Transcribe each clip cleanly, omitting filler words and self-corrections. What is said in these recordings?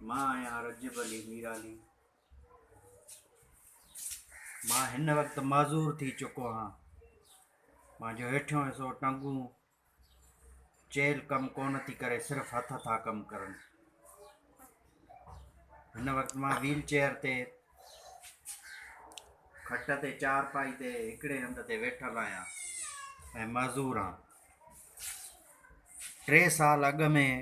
मां आहियां रजब अली मीराली। मां हिन वक़्तु माज़ूर थी चुको आहियां। मुंहिंजो हेठियों हिसो टंगूं चेल कमु कोन थी करे, सिर्फ़ु हथ था कमु करनि। हिन वक़्तु मां व्हील चेयर ते खट ते चारपाई ते हिकिड़े हंध ते वेठल आहियां ऐं माज़ूर आहियां। 3 साल अॻु में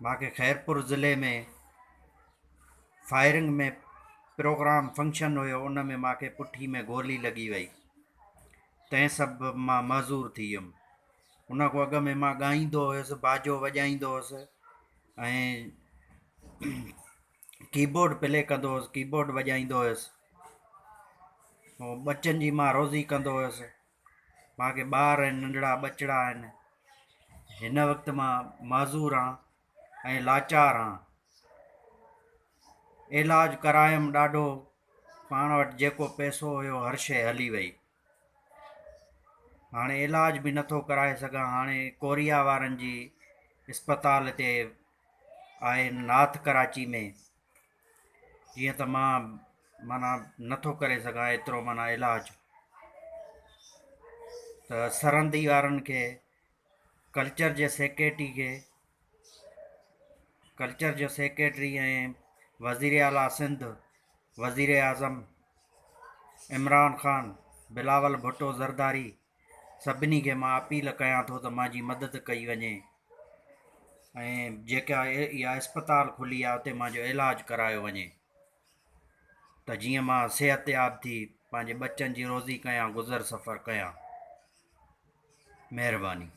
मूंखे खैरपुर ज़िले में फायरिंग में प्रोग्राम फंक्शन हुयो, उन में मूंखे पुठी में गोली लॻी वई। तंहिं सभु मां माज़ूर थी वियुमि। उन खां अॻु में मां ॻाईंदो हुयुसि, बाजो वॼाईंदो हुयुसि ऐं कीबोर्ड प्ले कंदो हुयुसि, कीबोर्ड वॼाईंदो हुयुसि ऐं ॿचनि जी मां रोज़ी कंदो हुयुसि। मूंखे ॿार आहिनि, नंढड़ा ॿचिड़ा आहिनि। हिन वक़्तु मां माज़ूर आहियां ऐं लाचार आहियां। इलाजु करायुमि ॾाढो, पाण वटि जेको पैसो हुयो हर शइ हली वई। हाणे इलाज बि नथो कराए सघां। हाणे कोरिया वारनि जी अस्पताल ते आहे नार्थ कराची में, जीअं त मां माना नथो करे सघां एतिरो माना इलाजु। त सरहदी वारनि खे, कल्चर जे सेक्रेटरी ऐं वज़ीर आला सिंध, वज़ीर आज़म इमरान ख़ान, बिलावल भुट्टो ज़रदारी, सभिनी खे मां अपील कयां थो त मुंहिंजी मदद कई वञे ऐं जेका इहा अस्पताल खुली आहे उते मुंहिंजो इलाजु करायो वञे त जीअं मां सिहतयाब थी पंहिंजे ॿचनि जी रोज़ी कयां, गुज़र सफ़र कयां। महिरबानी।